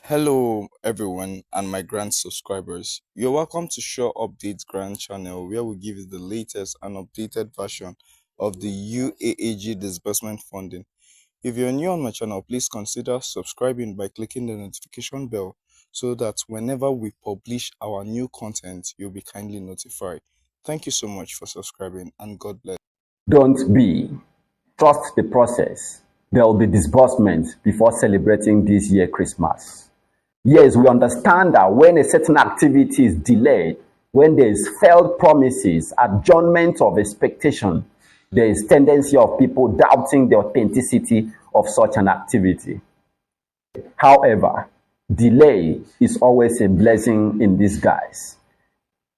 Hello everyone and my grant subscribers. You're welcome to Updates Grant channel where we give you the latest and updated version of the UAAG disbursement funding. If you're new on my channel, please consider subscribing by clicking the notification bell so that whenever we publish our new content, you'll be kindly notified. Thank you so much for subscribing and God bless. Don't be. Trust the process. There will be disbursement before celebrating this year Christmas. Yes, we understand that when a certain activity is delayed, when there is failed promises, adjournment of expectation, there is tendency of people doubting the authenticity of such an activity. However, delay is always a blessing in disguise.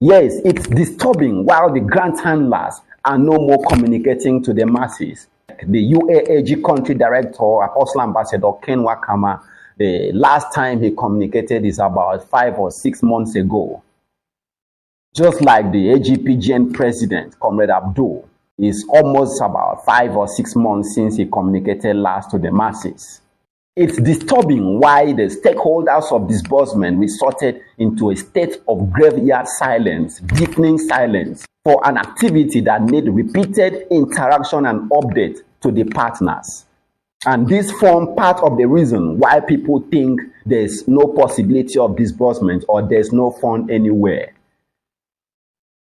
Yes, it's disturbing while the grant handlers are no more communicating to the masses. The UAAG country director, Apostle Ambassador Ken Wakama, the last time he communicated is about 5 or 6 months ago. Just like the AGPGN president, Comrade Abdul, is almost about 5 or 6 months since he communicated last to the masses. It's disturbing why the stakeholders of disbursement resorted into a state of graveyard silence, deafening silence, for an activity that needs repeated interaction and update to the partners. And this forms part of the reason why people think there's no possibility of disbursement or there's no fund anywhere.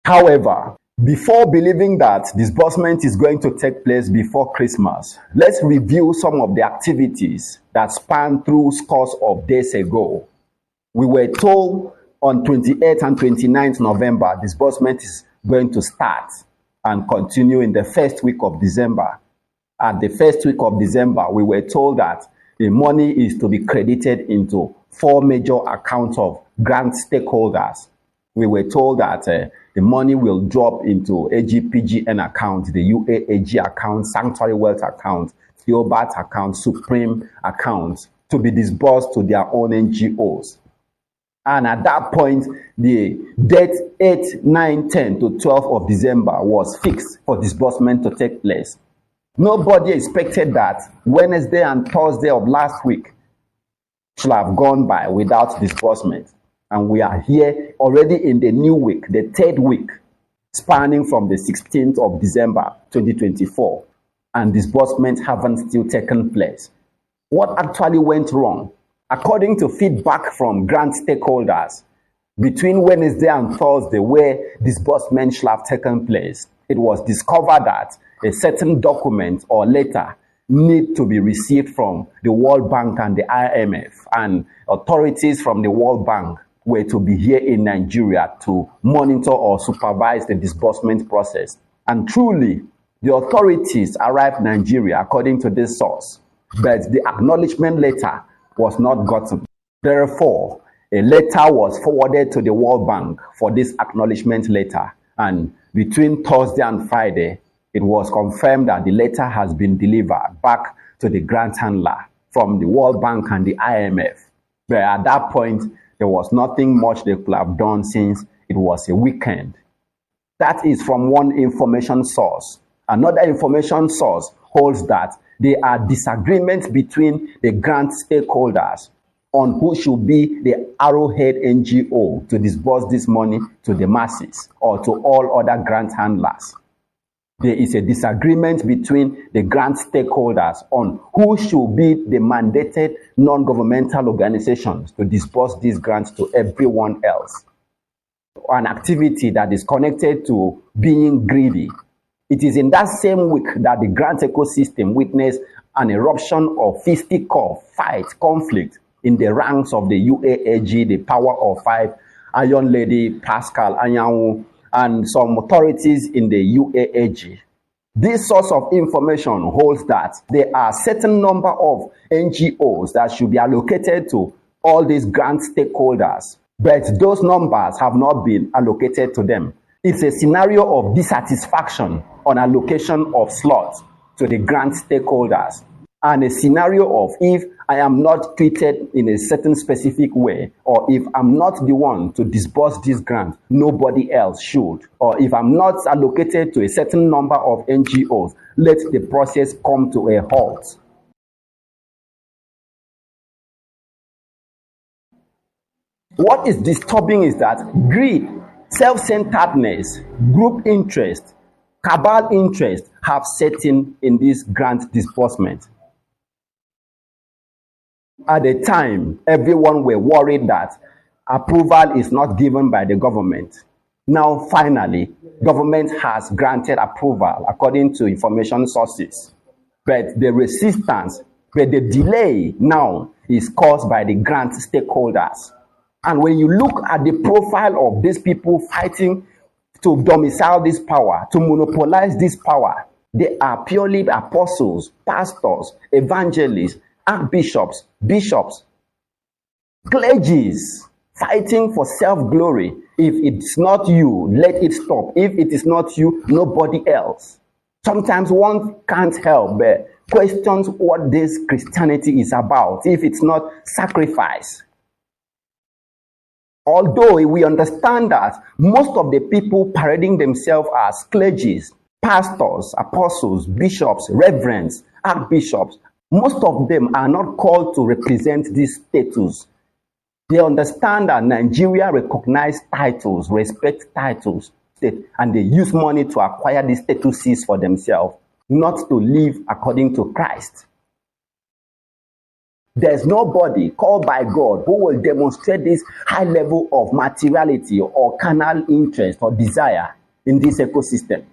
However, before believing that disbursement is going to take place before Christmas, let's review some of the activities that span through scores of days ago. We were told on 28th and 29th November, disbursement is going to start and continue in the first week of December. At the first week of December, we were told that the money is to be credited into 4 major accounts of grant stakeholders. We were told that the money will drop into AGPGN account, the UAAG account, Sanctuary Wealth account, Theobarth account, Supreme account, to be disbursed to their own NGOs. And at that point, the date 8, 9, 10 to 12 of December was fixed for disbursement to take place. Nobody expected that Wednesday and Thursday of last week should have gone by without disbursement. And we are here already in the new week, the 3rd week, spanning from the 16th of December 2024, and disbursements haven't still taken place. What actually went wrong? According to feedback from grant stakeholders, between Wednesday and Thursday, where disbursement should have taken place, it was discovered that a certain document or letter need to be received from the World Bank and the IMF, and authorities from the World Bank were to be here in Nigeria to monitor or supervise the disbursement process. And truly, the authorities arrived in Nigeria according to this source, but the acknowledgement letter was not gotten. Therefore, a letter was forwarded to the World Bank for this acknowledgement letter, and between Thursday and Friday, it was confirmed that the letter has been delivered back to the grant handler from the World Bank and the IMF. But at that point, there was nothing much they could have done since it was a weekend. That is from one information source. Another information source holds that there are disagreements between the grant stakeholders on who should be the arrowhead NGO to disburse this money to the masses or to all other grant handlers. There is a disagreement between the grant stakeholders on who should be the mandated non-governmental organizations to disburse these grants to everyone else. An activity that is connected to being greedy. It is in that same week that the grant ecosystem witnessed an eruption of fisticuff, fight, conflict in the ranks of the UAAG, the Power of Five, Iron Lady, Pascal Anyanwu, and some authorities in the UAAG. This source of information holds that there are a certain number of NGOs that should be allocated to all these grant stakeholders, but those numbers have not been allocated to them. It's a scenario of dissatisfaction on allocation of slots to the grant stakeholders, and a scenario of if I am not treated in a certain specific way, or if I'm not the one to disburse this grant, nobody else should. Or if I'm not allocated to a certain number of NGOs, let the process come to a halt. What is disturbing is that greed, self-centeredness, group interest, cabal interest have set in this grant disbursement. At the time, everyone were worried that approval is not given by the government. Now, finally, government has granted approval according to information sources. But the resistance, but the delay now is caused by the grant stakeholders. And when you look at the profile of these people fighting to domicile this power, to monopolize this power, they are purely apostles, pastors, evangelists, archbishops, bishops, clergies, fighting for self-glory. If it's not you, let it stop. If it is not you, nobody else. Sometimes one can't help but questions what this Christianity is about, if it's not sacrifice. Although we understand that most of the people parading themselves as clergies, pastors, apostles, bishops, reverends, archbishops, most of them are not called to represent this status. They understand that Nigeria recognizes titles, respect titles, and they use money to acquire these statuses for themselves, not to live according to Christ. There's nobody called by God who will demonstrate this high level of materiality or carnal interest or desire in this ecosystem.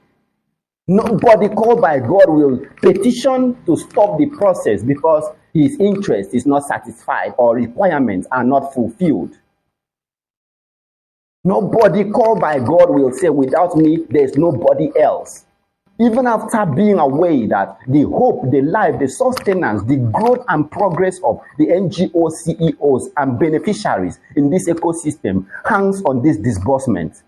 Nobody called by God will petition to stop the process because his interest is not satisfied or requirements are not fulfilled. Nobody called by God will say, without me, there's nobody else. Even after being aware that the hope, the life, the sustenance, the growth and progress of the NGO CEOs and beneficiaries in this ecosystem hangs on this disbursement.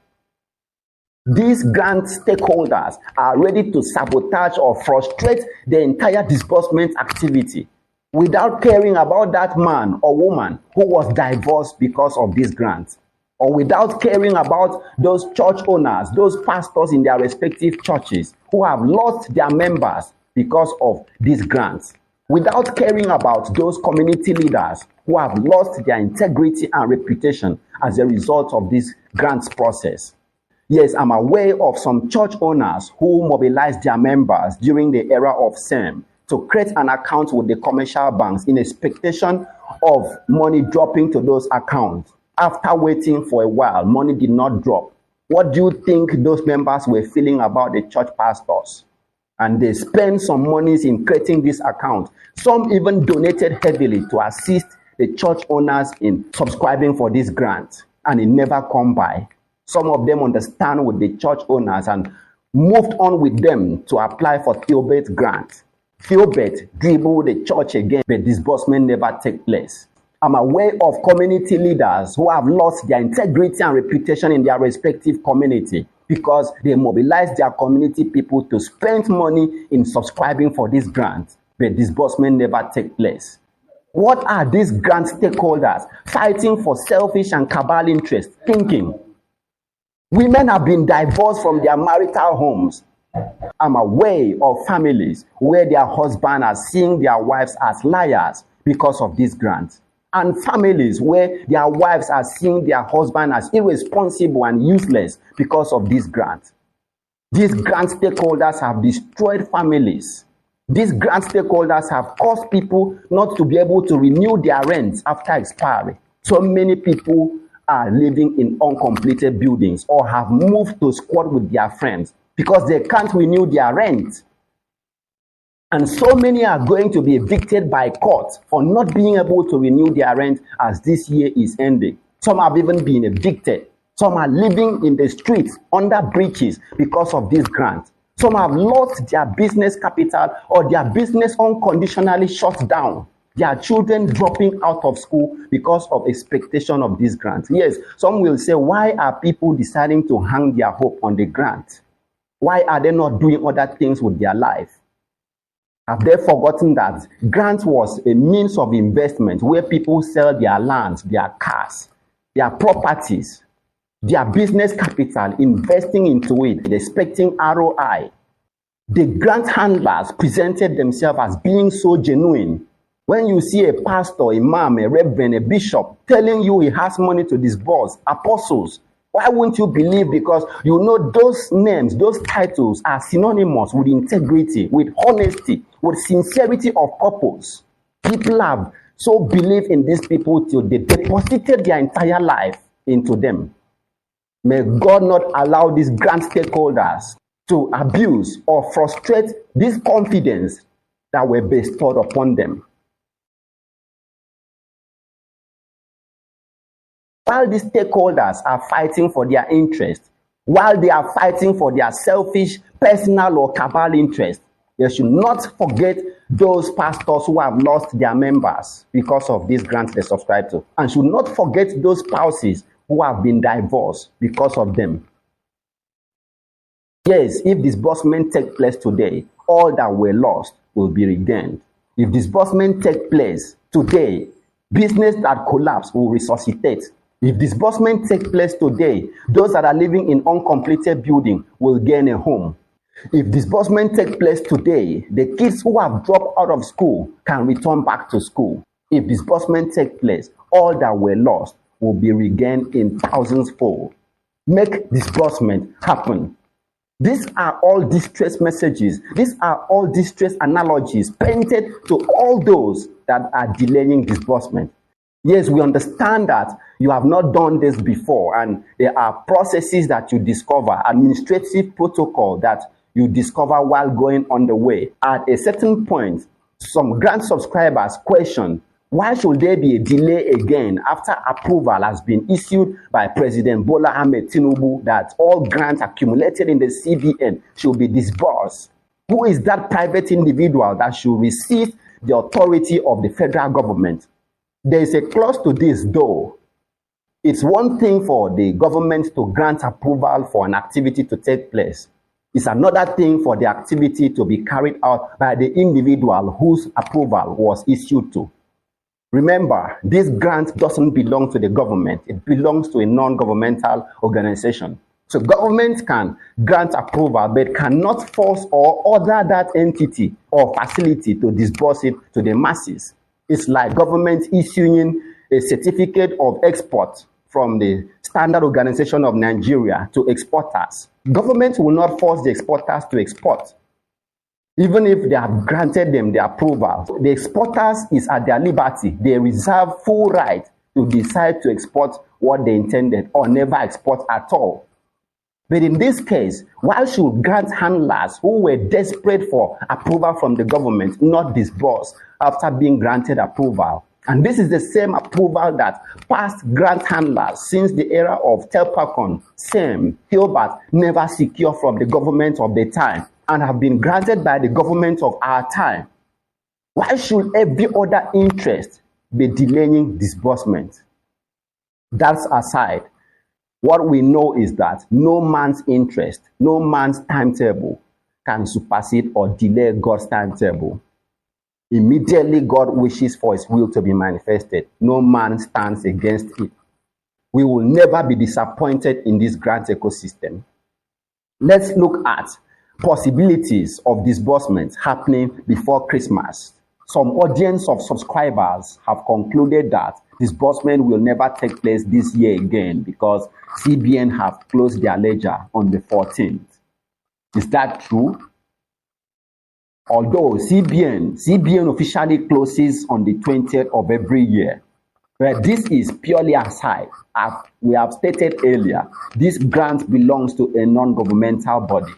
These grant stakeholders are ready to sabotage or frustrate the entire disbursement activity without caring about that man or woman who was divorced because of this grant, or without caring about those church owners, those pastors in their respective churches who have lost their members because of these grants, without caring about those community leaders who have lost their integrity and reputation as a result of this grants process. Yes, I'm aware of some church owners who mobilized their members during the era of SEM to create an account with the commercial banks in expectation of money dropping to those accounts. After waiting for a while, money did not drop. What do you think those members were feeling about the church pastors? And they spent some monies in creating this account. Some even donated heavily to assist the church owners in subscribing for this grant, and it never come by. Some of them understand with the church owners and moved on with them to apply for Theobarth grant. Theobarth dribbled the church again, but disbursement never take place. I'm aware of community leaders who have lost their integrity and reputation in their respective community because they mobilized their community people to spend money in subscribing for this grant, but disbursement never take place. What are these grant stakeholders fighting for selfish and cabal interest thinking? Women have been divorced from their marital homes. I'm aware of families where their husband are seeing their wives as liars because of this grant, and families where their wives are seeing their husband as irresponsible and useless because of this grant. These grant stakeholders have destroyed families. These grant stakeholders have caused people not to be able to renew their rents after expiry. So many people are living in uncompleted buildings or have moved to squat with their friends because they can't renew their rent. And so many are going to be evicted by court for not being able to renew their rent as this year is ending. Some have even been evicted. Some are living in the streets under bridges because of this grant. Some have lost their business capital or their business unconditionally shut down. Their children dropping out of school because of expectation of this grant. Yes, some will say, why are people deciding to hang their hope on the grant? Why are they not doing other things with their life? Have they forgotten that grant was a means of investment where people sell their lands, their cars, their properties, their business capital, investing into it, expecting ROI? The grant handlers presented themselves as being so genuine. When you see a pastor, imam, a reverend, a bishop telling you he has money to disburse, apostles, why won't you believe? Because you know those names, those titles are synonymous with integrity, with honesty, with sincerity of purpose. People have so believed in these people till they deposited their entire life into them. May God not allow these grant stakeholders to abuse or frustrate this confidence that were bestowed upon them. While these stakeholders are fighting for their interest, while they are fighting for their selfish, personal, or cabal interest, they should not forget those pastors who have lost their members because of this grant they subscribe to, and should not forget those spouses who have been divorced because of them. Yes, if disbursement takes place today, all that were lost will be regained. If disbursement takes place today, business that collapsed will resuscitate. If disbursement takes place today, those that are living in uncompleted building will gain a home. If disbursement takes place today, the kids who have dropped out of school can return back to school. If disbursement takes place, all that were lost will be regained in thousands fold. Make disbursement happen. These are all distress messages. These are all distress analogies painted to all those that are delaying disbursement. Yes, we understand that you have not done this before, and there are processes that you discover, administrative protocol that you discover while going on the way. At a certain point, some grant subscribers question, why should there be a delay again after approval has been issued by President Bola Ahmed Tinubu that all grants accumulated in the CBN should be disbursed? Who is that private individual that should receive the authority of the federal government? There is a clause to this, though. It's one thing for the government to grant approval for an activity to take place. It's another thing for the activity to be carried out by the individual whose approval was issued to. Remember, this grant doesn't belong to the government. It belongs to a non-governmental organization. So government can grant approval, but cannot force or order that entity or facility to disburse it to the masses. It's like government issuing a certificate of export from the Standard Organization of Nigeria to exporters. Government will not force the exporters to export, even if they have granted them the approval. The exporters is at their liberty. They reserve full right to decide to export what they intended or never export at all. But in this case, why should grant handlers who were desperate for approval from the government not disburse after being granted approval? And this is the same approval that past grant handlers since the era of Telpacon, SEM, Theobarth never secured from the government of the time and have been granted by the government of our time. Why should every other interest be delaying disbursement? That's aside. What we know is that no man's interest, no man's timetable can supersede or delay God's timetable. Immediately God wishes for his will to be manifested, no man stands against it. We will never be disappointed in this grant ecosystem. Let's look at possibilities of disbursement happening before Christmas. Some audience of subscribers have concluded that disbursement will never take place this year again because CBN have closed their ledger on the 14th. Is that true? Although CBN officially closes on the 20th of every year, but this is purely aside. As we have stated earlier, this grant belongs to a non-governmental body.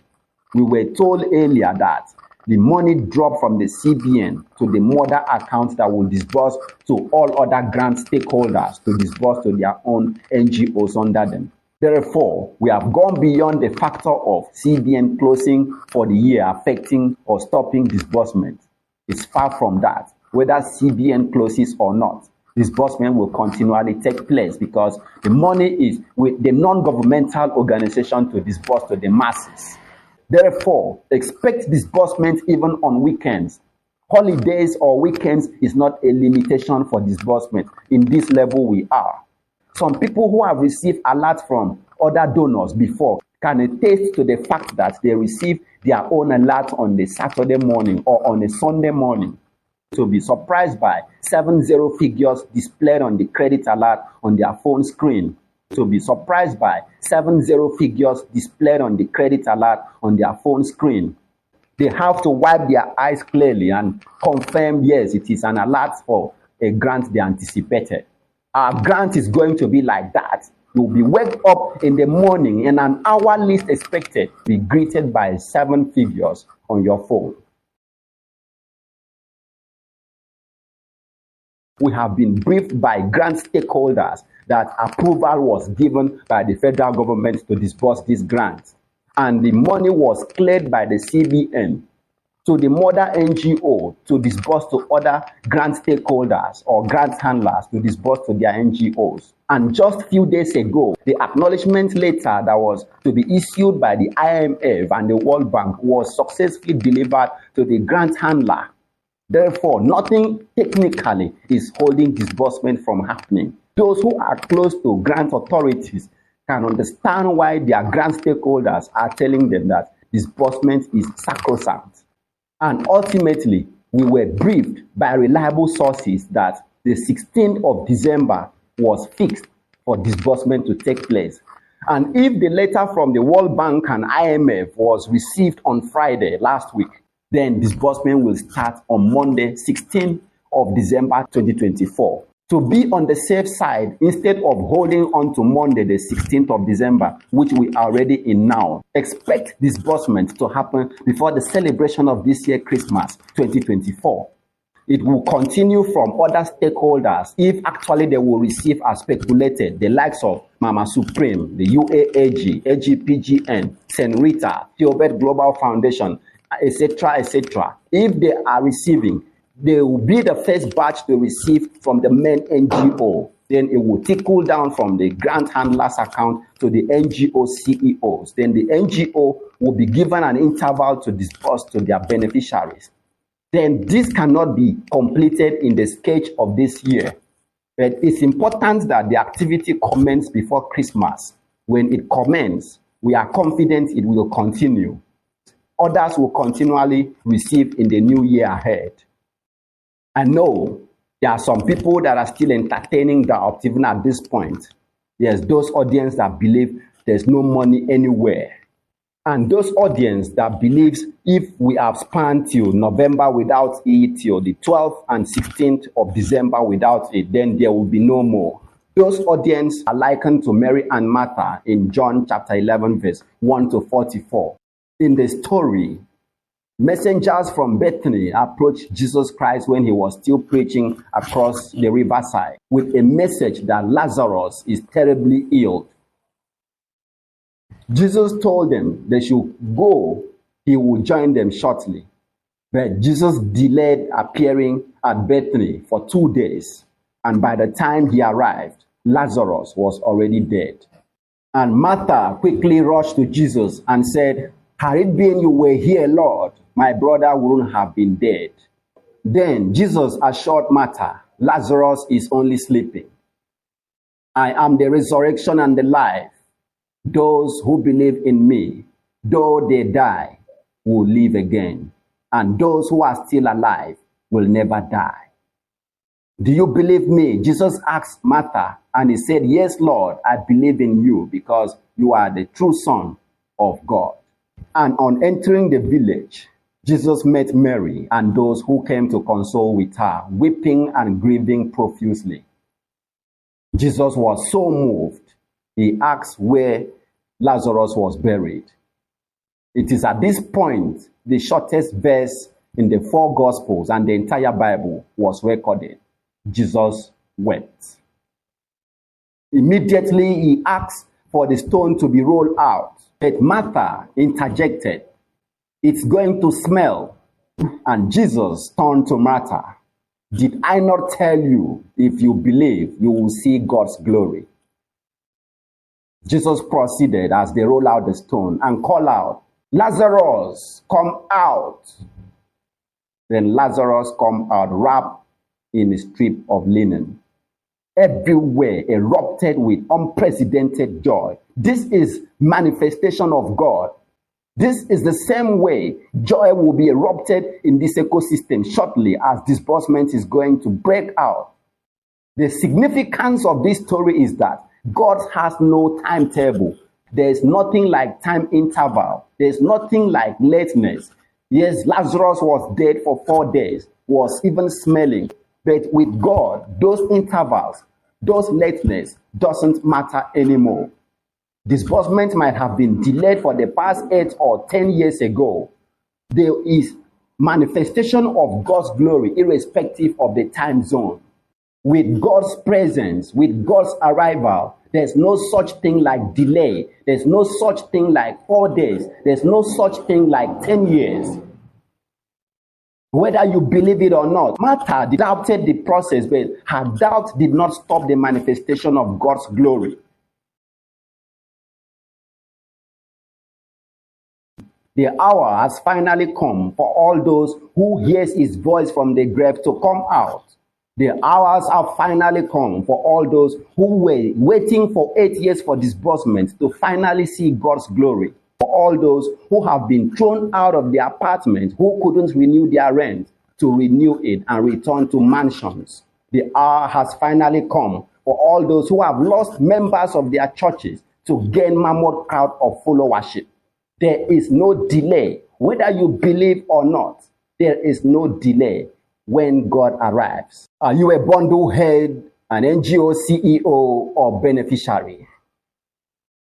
We were told earlier that the money dropped from the CBN to the mother account that will disburse to all other grant stakeholders to disburse to their own NGOs under them. Therefore, we have gone beyond the factor of CBN closing for the year affecting or stopping disbursement. It's far from that. Whether CBN closes or not, disbursement will continually take place because the money is with the non-governmental organization to disburse to the masses. Therefore, expect disbursement even on weekends. Holidays or weekends is not a limitation for disbursement in this level we are. Some people who have received alerts from other donors before can attest to the fact that they receive their own alert on the Saturday morning or on a Sunday morning. to be surprised by 70 figures displayed on the credit alert on their phone screen. To be surprised by 70 figures displayed on the credit alert on their phone screen. They have to wipe their eyes clearly and confirm, yes, it is an alert for a grant they anticipated. Our grant is going to be like that. You'll be wake up in the morning and an hour least expected, be greeted by 7 figures on your phone. We have been briefed by grant stakeholders that approval was given by the federal government to disburse this grant, and the money was cleared by the CBN to the mother NGO to disburse to other grant stakeholders or grant handlers to disburse to their NGOs. And just a few days ago, the acknowledgement letter that was to be issued by the IMF and the World Bank was successfully delivered to the grant handler. Therefore, nothing technically is holding disbursement from happening. Those who are close to grant authorities can understand why their grant stakeholders are telling them that disbursement is sacrosanct. And ultimately, we were briefed by reliable sources that the 16th of December was fixed for disbursement to take place. And if the letter from the World Bank and IMF was received on Friday last week, then disbursement will start on Monday, 16th of December 2024. To be on the safe side, instead of holding on to Monday, the 16th of December, which we are already in now, expect disbursement to happen before the celebration of this year, Christmas 2024. It will continue from other stakeholders if actually they will receive as speculated, the likes of Mama Supreme, the UAAG, AGPGN, St. Rita, Theobarth Global Foundation, etc., etc. If they are receiving, they will be the first batch to receive from the main NGO. Then it will trickle down from the grant handler's account to the NGO CEOs. Then the NGO will be given an interval to disburse to their beneficiaries. Then this cannot be completed in the sketch of this year. But it's important that the activity commences before Christmas. When it commences, we are confident it will continue. Others will continually receive in the new year ahead. I know there are some people that are still entertaining doubt even at this point. There's those audience that believe there's no money anywhere. And those audience that believes if we have spanned till November without it, till the 12th and 16th of December without it, then there will be no more. Those audience are likened to Mary and Martha in John chapter 11, verse 1 to 44. In the story, messengers from Bethany approached Jesus Christ when he was still preaching across the riverside with a message that Lazarus is terribly ill. Jesus told them they should go, he would join them shortly. But Jesus delayed appearing at Bethany for 2 days, and by the time he arrived, Lazarus was already dead. And Martha quickly rushed to Jesus and said, "Had it been you were here, Lord, my brother wouldn't have been dead." Then Jesus assured Martha, "Lazarus is only sleeping. I am the resurrection and the life. Those who believe in me, though they die, will live again. And those who are still alive will never die." "Do you believe me?" Jesus asked Martha, and he said, "Yes, Lord, I believe in you because you are the true Son of God." And on entering the village, Jesus met Mary and those who came to console with her, weeping and grieving profusely. Jesus was so moved, he asked where Lazarus was buried. It is at this point the shortest verse in the 4 Gospels and the entire Bible was recorded. Jesus wept. Immediately he asked for the stone to be rolled out, but Martha interjected, "It's going to smell." And Jesus turned to Martha, "Did I not tell you, if you believe, you will see God's glory?" Jesus proceeded as they roll out the stone and call out, "Lazarus, come out." Then Lazarus come out wrapped in a strip of linen. Everywhere erupted with unprecedented joy. This is manifestation of God. This is the same way joy will be erupted in this ecosystem shortly as disbursement is going to break out. The significance of this story is that God has no timetable. There's nothing like time interval. There's nothing like lateness. Yes, Lazarus was dead for 4 days, was even smelling. But with God, those intervals, those lateness doesn't matter anymore. Disbursement might have been delayed for the past 8 or 10 years ago. There is manifestation of God's glory irrespective of the time zone. With God's presence, with God's arrival, there's no such thing like delay. There's no such thing like 4 days. There's no such thing like 10 years. Whether you believe it or not, Martha doubted the process, but her doubt did not stop the manifestation of God's glory. The hour has finally come for all those who hears his voice from the grave to come out. The hours have finally come for all those who were waiting for 8 years for disbursement to finally see God's glory. For all those who have been thrown out of their apartment, who couldn't renew their rent, to renew it and return to mansions. The hour has finally come for all those who have lost members of their churches to gain mammoth crowd of followership. There is no delay, whether you believe or not. There is no delay when God arrives. Are you a bundle head, an NGO CEO, or beneficiary?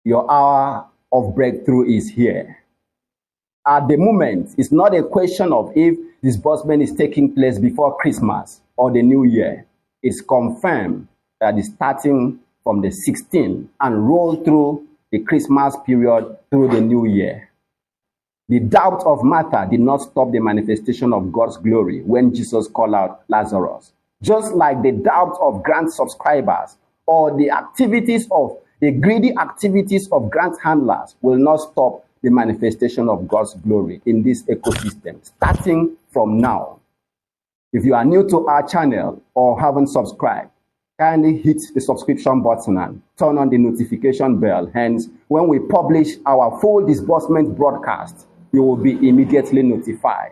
Your hour of breakthrough is here. At the moment, it's not a question of if disbursement is taking place before Christmas or the New Year. It's confirmed that it's starting from the 16th and roll through the Christmas period through the New Year. The doubt of Martha did not stop the manifestation of God's glory when Jesus called out Lazarus. Just like the doubt of grant subscribers or the greedy activities of grant handlers will not stop the manifestation of God's glory in this ecosystem, starting from now. If you are new to our channel or haven't subscribed, kindly hit the subscription button and turn on the notification bell. Hence, when we publish our full disbursement broadcast, you will be immediately notified.